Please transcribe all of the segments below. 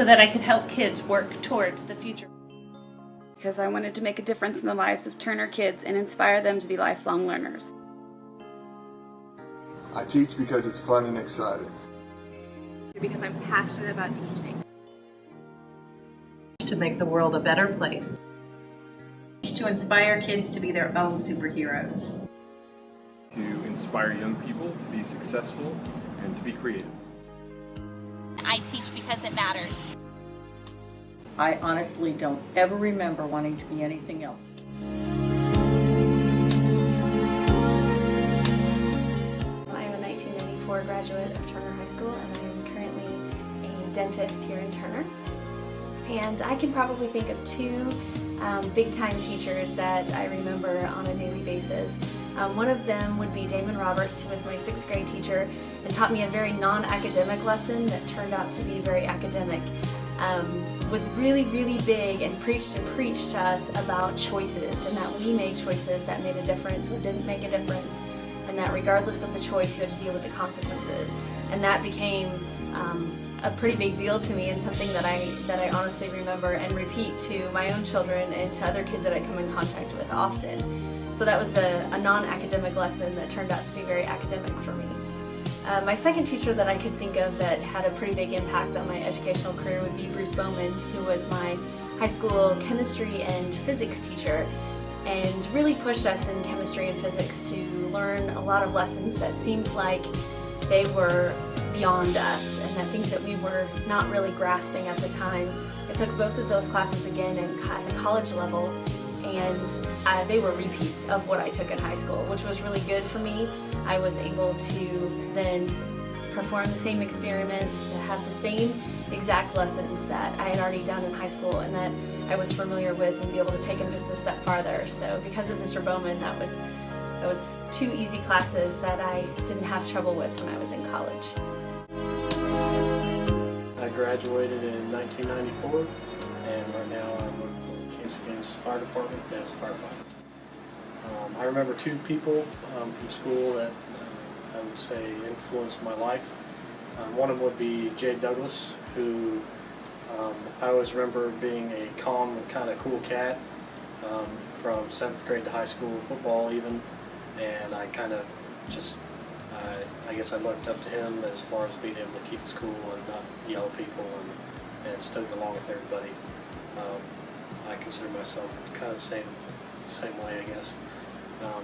that I could help kids work towards the future. Because I wanted to make a difference in the lives of Turner kids and inspire them to be lifelong learners. I teach because it's fun and exciting. Because I'm passionate about teaching. To make the world a better place. To inspire kids to be their own superheroes. To inspire young people to be successful and to be creative. I teach because it matters. I honestly don't ever remember wanting to be anything else. I am a 1994 graduate of Turner High School, and I am currently a dentist here in Turner. And I can probably think of two big-time teachers that I remember on a daily basis. One of them would be Damon Roberts, who was my 6th grade teacher and taught me a very non-academic lesson that turned out to be very academic. Was really, really big and preached to us about choices, and that we made choices that made a difference or didn't make a difference, and that regardless of the choice you had to deal with the consequences. And that became a pretty big deal to me, and something that I honestly remember and repeat to my own children and to other kids that I come in contact with often. So that was a non-academic lesson that turned out to be very academic for me. My second teacher that I could think of that had a pretty big impact on my educational career would be Bruce Bowman, who was my high school chemistry and physics teacher, and really pushed us in chemistry and physics to learn a lot of lessons that seemed like they were beyond us and that things that we were not really grasping at the time. I took both of those classes again at the college level, and they were repeats of what I took in high school, which was really good for me. I was able to then perform the same experiments, to have the same exact lessons that I had already done in high school and that I was familiar with, and be able to take them just a step farther. So because of Mr. Bowman, that was two easy classes that I didn't have trouble with when I was in college. I graduated in 1994, and right now I'm working for the Kansas Games Fire Department as a firefighter. I remember two people from school that I would say influenced my life. One of them would be Jay Douglas, who I always remember being a calm and kind of cool cat from 7th grade to high school football even, and I kind of just, I guess I looked up to him as far as being able to keep us cool and not yell at people and still get along with everybody. I consider myself kind of the same way, I guess.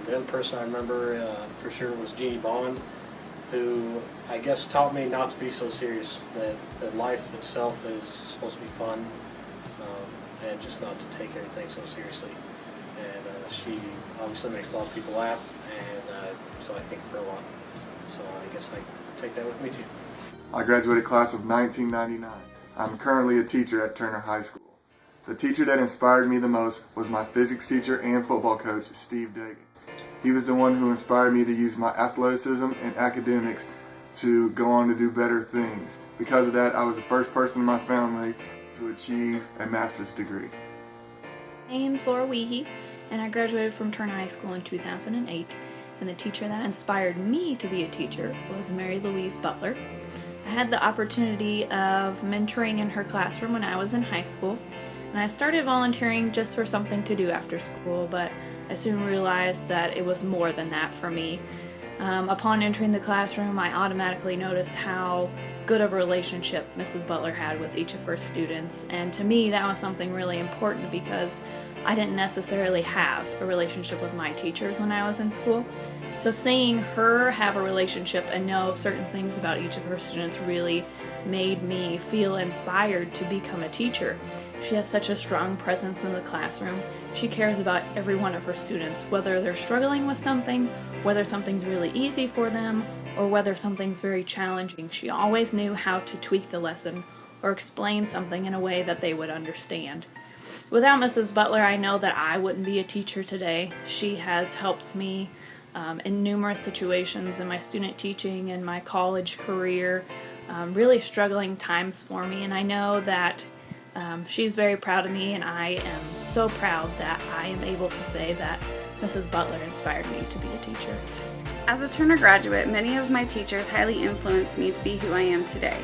The other person I remember for sure was Jeannie Bond, who I guess taught me not to be so serious, that life itself is supposed to be fun, and just not to take everything so seriously. And she obviously makes a lot of people laugh, and so I think for a lot. So I guess I take that with me too. I graduated class of 1999. I'm currently a teacher at Turner High School. The teacher that inspired me the most was my physics teacher and football coach, Steve Dagan. He was the one who inspired me to use my athleticism and academics to go on to do better things. Because of that, I was the first person in my family to achieve a master's degree. My name's Laura Weehee, and I graduated from Turner High School in 2008, and the teacher that inspired me to be a teacher was Mary Louise Butler. I had the opportunity of mentoring in her classroom when I was in high school, and I started volunteering just for something to do after school, but I soon realized that it was more than that for me. Upon entering the classroom, I automatically noticed how good of a relationship Mrs. Butler had with each of her students, and to me that was something really important because I didn't necessarily have a relationship with my teachers when I was in school. So seeing her have a relationship and know certain things about each of her students really made me feel inspired to become a teacher. She has such a strong presence in the classroom. She cares about every one of her students, whether they're struggling with something, whether something's really easy for them, or whether something's very challenging. She always knew how to tweak the lesson or explain something in a way that they would understand. Without Mrs. Butler, I know that I wouldn't be a teacher today. She has helped me in numerous situations in my student teaching and my college career, really struggling times for me, and I know that she's very proud of me, and I am so proud that I am able to say that Mrs. Butler inspired me to be a teacher. As a Turner graduate, many of my teachers highly influenced me to be who I am today.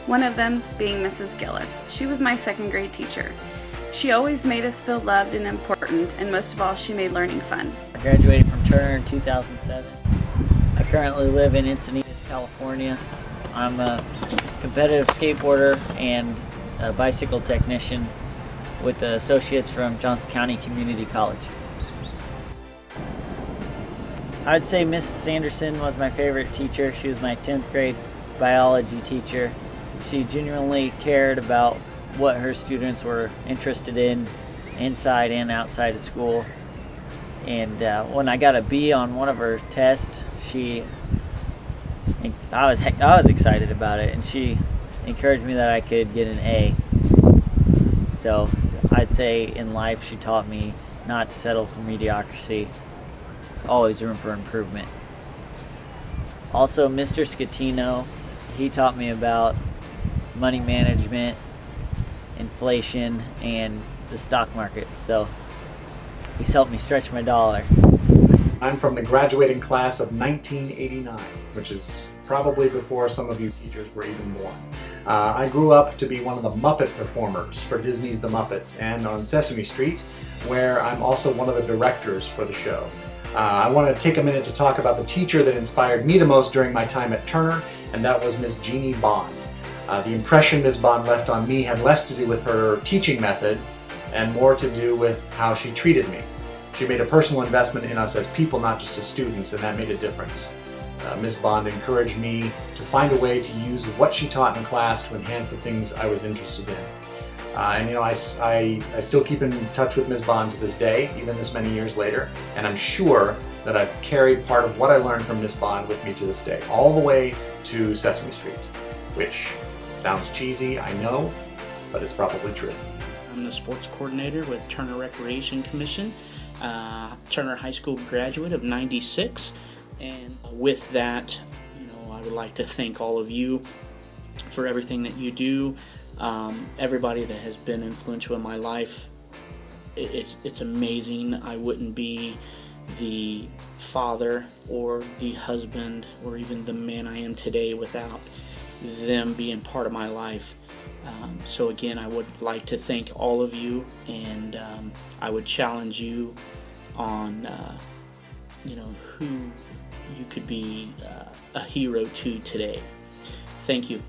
one of them being Mrs. Gillis. She was my second grade teacher. She always made us feel loved and important, and most of all, she made learning fun. I graduated from Turner in 2007. I currently live in Encinitas, California. I'm a competitive skateboarder and a bicycle technician with the associates from Johnson County Community College. I'd say Miss Sanderson was my favorite teacher. She was my 10th grade biology teacher. She genuinely cared about what her students were interested in inside and outside of school. And when I got a B on one of her tests, I was excited about it, and she encouraged me that I could get an A. So I'd say in life she taught me not to settle for mediocrity. There's always room for improvement. Also, Mr. Scatino, he taught me about money management, inflation, and the stock market. So he's helped me stretch my dollar. I'm from the graduating class of 1989, which is probably before some of you teachers were even born. I grew up to be one of the Muppet performers for Disney's The Muppets and on Sesame Street, where I'm also one of the directors for the show. I want to take a minute to talk about the teacher that inspired me the most during my time at Turner, and that was Miss Jeannie Bond. The impression Miss Bond left on me had less to do with her teaching method and more to do with how she treated me. She made a personal investment in us as people, not just as students, and that made a difference. Miss Bond encouraged me to find a way to use what she taught in class to enhance the things I was interested in. And you know, I still keep in touch with Miss Bond to this day, even this many years later, and I'm sure that I've carried part of what I learned from Miss Bond with me to this day, all the way to Sesame Street, which sounds cheesy, I know, but it's probably true. I'm the sports coordinator with Turner Recreation Commission, Turner High School graduate of '96, and with that, you know, I would like to thank all of you for everything that you do. Everybody that has been influential in my life, it's amazing. I wouldn't be the father or the husband or even the man I am today without them being part of my life. So again, I would like to thank all of you, and I would challenge you on you know, who you could be a hero to today. Thank you.